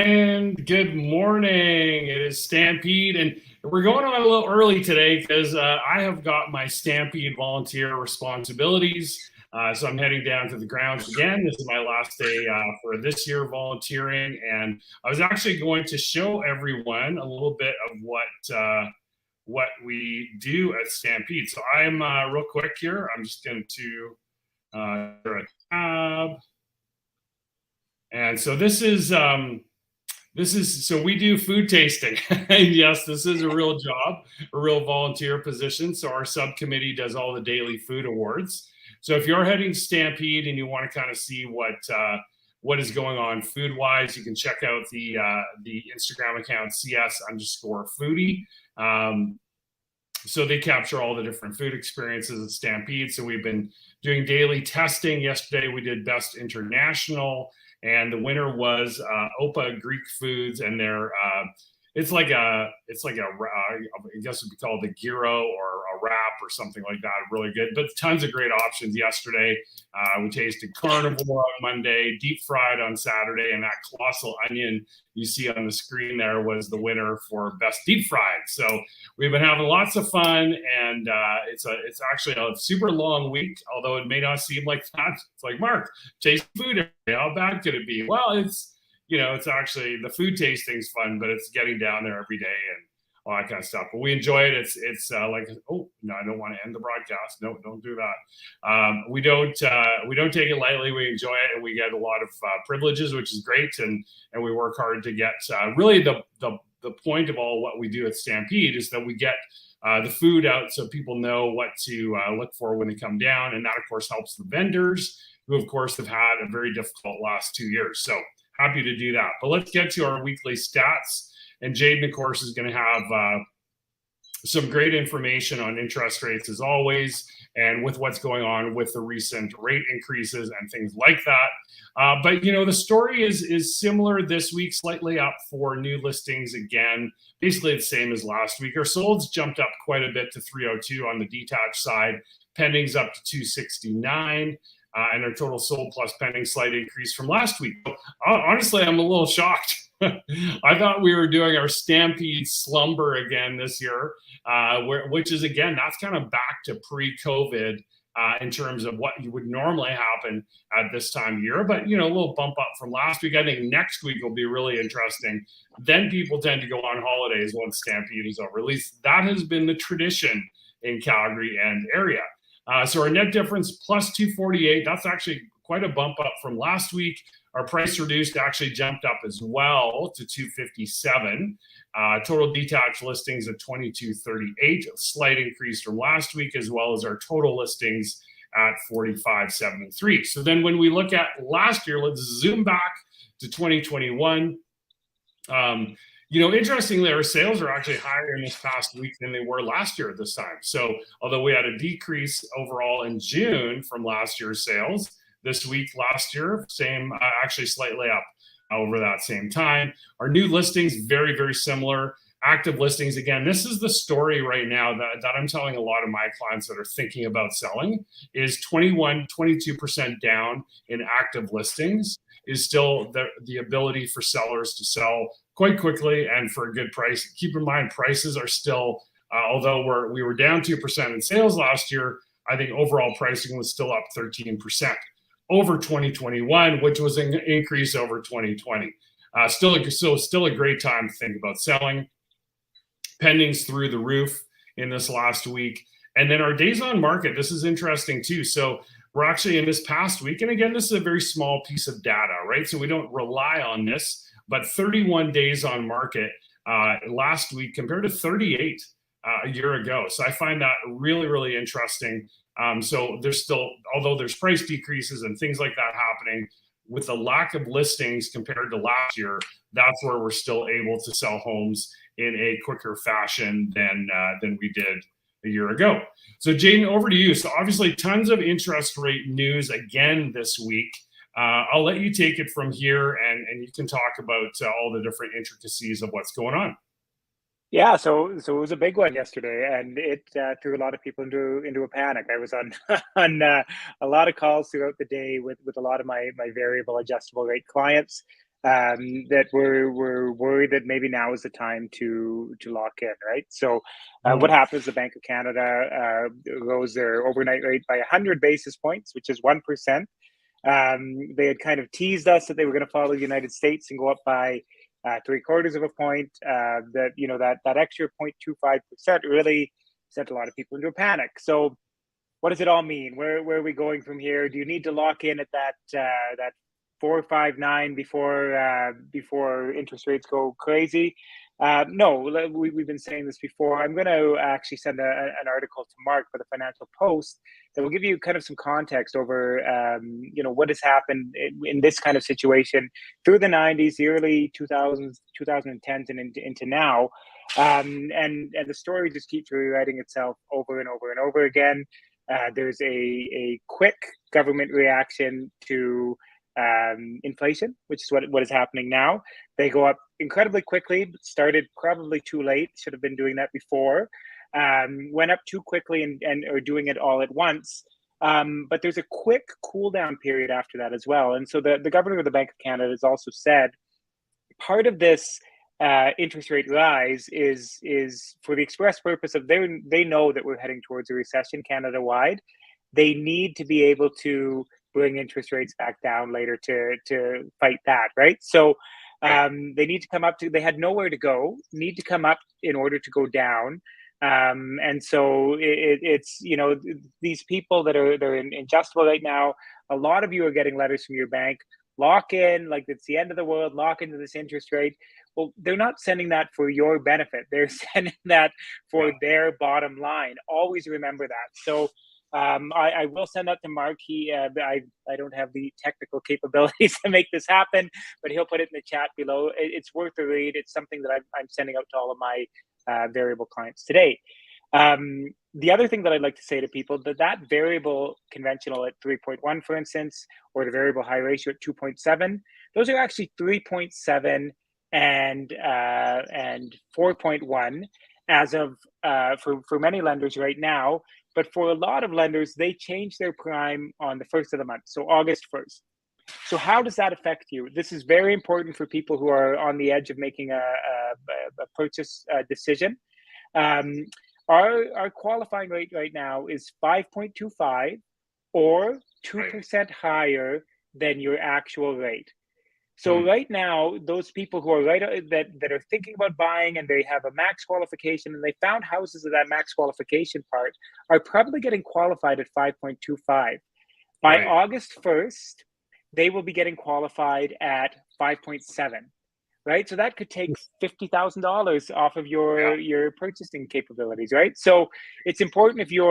And good morning. It is Stampede, and we're going on a little early today because I have got my Stampede volunteer responsibilities. So I'm heading down to the grounds again. This is my last day for this year volunteering, and I was actually going to show everyone a little bit of what we do at Stampede. So I'm real quick here. I'm just going to share a tab, and so this is so we do food tasting. And yes, this is a real job, a real volunteer position. So our subcommittee does all the daily food awards. So if you're heading to Stampede and you want to kind of see what is going on food wise, you can check out the Instagram account CS_foodie. So they capture all the different food experiences at Stampede. So we've been doing daily testing. Yesterday we did Best International, and the winner was Opa Greek Foods, and it's like a I guess it'd be called a gyro or a wrap or something like that. Really good, but tons of great options yesterday. We tasted carnivore on Monday, deep fried on Saturday, and that colossal onion you see on the screen there was the winner for best deep fried. So we've been having lots of fun, and it's actually a super long week, although it may not seem like that. It's like, Mark, taste food every day. How bad could it be? Well, it's actually, the food tasting's fun, but it's getting down there every day and all that kind of stuff. But we enjoy it. It's like, oh no, I don't want to end the broadcast. No, don't do that. We don't take it lightly. We enjoy it, and we get a lot of privileges, which is great. And we work hard to get really the point of all what we do at Stampede is that we get the food out so people know what to look for when they come down, and that of course helps the vendors, who of course have had a very difficult last 2 years. So happy to do that. But let's get to our weekly stats. And Jayden, of course, is going to have some great information on interest rates as always, and with what's going on with the recent rate increases and things like that. But the story is similar this week, slightly up for new listings again, basically the same as last week. Our solds jumped up quite a bit to 302 on the detached side, pending's up to 269. And our total sold plus pending slight increase from last week. Honestly, I'm a little shocked. I thought we were doing our Stampede slumber again this year, which is, again, that's kind of back to pre-COVID in terms of what would normally happen at this time of year. But, a little bump up from last week. I think next week will be really interesting. Then people tend to go on holidays once Stampede is over. At least that has been the tradition in Calgary and area. So our net difference plus 248, that's actually quite a bump up from last week. Our price reduced actually jumped up as well to 257. Total detached listings of 2238, a slight increase from last week, as well as our total listings at 4573. So then when we look at last year, let's zoom back to 2021. Interestingly, our sales are actually higher in this past week than they were last year at this time. So although we had a decrease overall in June from last year's sales, this week last year, same, actually slightly up over that same time. Our new listings, very, very similar. Active listings, again, this is the story right now that I'm telling a lot of my clients that are thinking about selling, is 22% down in active listings is still the ability for sellers to sell quite quickly and for a good price. Keep in mind, prices are still, although we were down 2% in sales last year, I think overall pricing was still up 13% over 2021, which was an increase over 2020. Still a great time to think about selling. Pendings through the roof in this last week. And then our days on market, this is interesting too. So we're actually in this past week, and again, this is a very small piece of data, right? So we don't rely on this, but 31 days on market last week compared to 38 a year ago. So I find that really, really interesting. So there's still, although there's price decreases and things like that happening, with the lack of listings compared to last year, that's where we're still able to sell homes in a quicker fashion than we did a year ago. So Jayden, over to you. So obviously tons of interest rate news again this week. I'll let you take it from here, and you can talk about all the different intricacies of what's going on. Yeah, so it was a big one yesterday, and it threw a lot of people into a panic. I was on on a lot of calls throughout the day with a lot of my variable adjustable rate clients, that we're worried that maybe now is the time to lock in, right? So what Mm. happens? The Bank of Canada rose their overnight rate by 100 basis points, which is 1%. They had kind of teased us that they were going to follow the United States and go up by 3/4 of a point. That extra 0.25% really sent a lot of people into a panic. So what does it all mean? Where are we going from here? Do you need to lock in at that 4.59 before interest rates go crazy? No, we've been saying this before. I'm going to actually send an article to Mark for the Financial Post that will give you kind of some context over what has happened in this kind of situation through the 90s, the early 2000s, 2010s, and into now. And the story just keeps rewriting itself over and over and over again. There's a quick government reaction to inflation, which is what is happening now. They go up incredibly quickly, but started probably too late. Should have been doing that before. Went up too quickly and are doing it all at once. But there's a quick cool down period after that as well. And so the governor of the Bank of Canada has also said part of this interest rate rise is for the express purpose of they know that we're heading towards a recession Canada-wide. They need to be able to bring interest rates back down later to fight that, right? So they need to come up to, they had nowhere to go, need to come up in order to go down. And so it's, these people they're injustible right now. A lot of you are getting letters from your bank, lock in, like it's the end of the world, lock into this interest rate. Well, they're not sending that for your benefit. They're sending that for their bottom line. Always remember that. So I will send that to Mark. I don't have the technical capabilities to make this happen, but he'll put it in the chat below. It's worth a read. It's something that I'm sending out to all of my variable clients today. The other thing that I'd like to say to people, that variable conventional at 3.1, for instance, or the variable high ratio at 2.7, those are actually 3.7 and 4.1 as of for many lenders right now. But for a lot of lenders, they change their prime on the first of the month, so August 1st. So how does that affect you? This is very important for people who are on the edge of making a purchase decision. Our qualifying rate right now is 5.25 or 2% higher than your actual rate. So right now, those people who are that are thinking about buying and they have a max qualification and they found houses at that max qualification part are probably getting qualified at 5.25. By August 1st, they will be getting qualified at 5.7. Right, so that could take $50,000 off of your purchasing capabilities, right? So it's important if you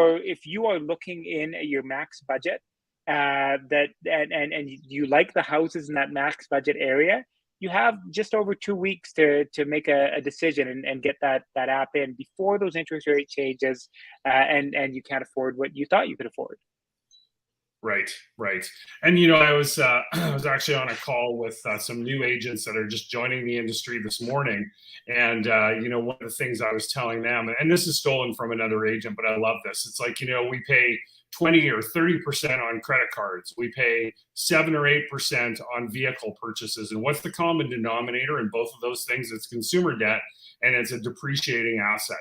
are looking in at your max budget, and you like the houses in that max budget area, you have just over 2 weeks to make a decision and get that app in before those interest rate changes, and you can't afford what you thought you could afford. Right. And, I was actually on a call with some new agents that are just joining the industry this morning. And, one of the things I was telling them, and this is stolen from another agent, but I love this. It's like, we pay 20 or 30% on credit cards. We pay 7 or 8% on vehicle purchases. And what's the common denominator in both of those things? It's consumer debt and it's a depreciating asset.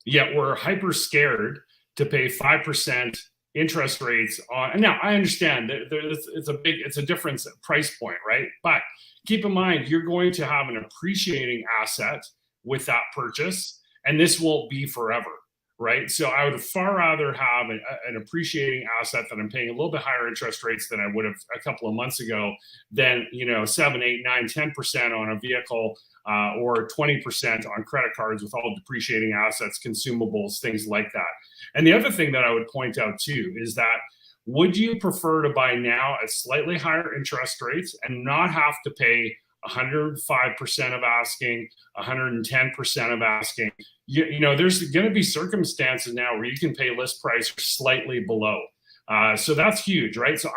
Yet we're hyper scared to pay 5% interest rates on. Now I understand that it's a different price point, right? But keep in mind, you're going to have an appreciating asset with that purchase, and this won't be forever, right? So I would far rather have an appreciating asset that I'm paying a little bit higher interest rates than I would have a couple of months ago than 7, 8, 9, 10% on a vehicle or 20% on credit cards with all depreciating assets, consumables, things like that. And the other thing that I would point out too is that would you prefer to buy now at slightly higher interest rates and not have to pay 105% of asking, 110% of asking? There's going to be circumstances now where you can pay list price slightly below. So that's huge, right? So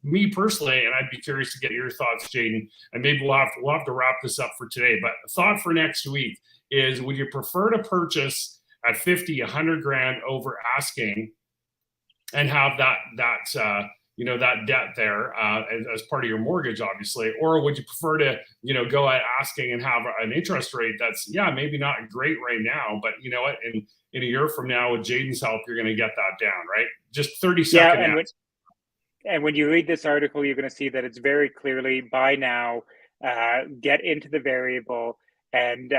me personally, and I'd be curious to get your thoughts, Jayden, and maybe we'll have to wrap this up for today. But a thought for next week is: would you prefer to purchase at 50, 100 grand over asking, and have that that debt there as part of your mortgage, obviously? Or would you prefer to, go out asking and have an interest rate that's, maybe not great right now, but you know what, in a year from now, with Jayden's help, you're going to get that down, right? Just 30-second answer. And when you read this article, you're going to see that it's very clearly buy now, get into the variable, and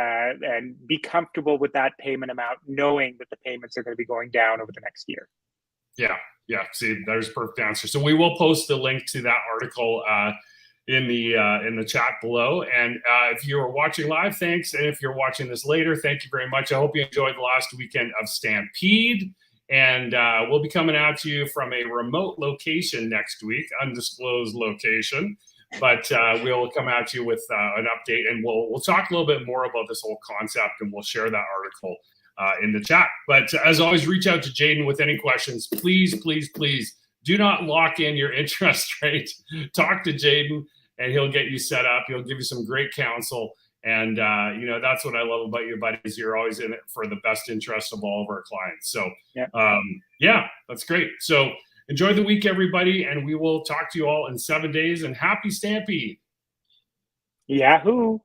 be comfortable with that payment amount, knowing that the payments are going to be going down over the next year. Yeah. See, there's a perfect answer. So we will post the link to that article in the chat below. And if you're watching live, thanks. And if you're watching this later, thank you very much. I hope you enjoyed the last weekend of Stampede. And we'll be coming at you from a remote location next week, undisclosed location. But we'll come at you with an update, and we'll talk a little bit more about this whole concept, and we'll share that article in the chat. But as always, reach out to Jayden with any questions. Please do not lock in your interest rate. Talk to Jayden, and he'll get you set up. He'll give you some great counsel. And, that's what I love about you, buddy, is you're always in it for the best interest of all of our clients. So, that's great. So enjoy the week, everybody, and we will talk to you all in 7 days, and happy Stampede. Yahoo!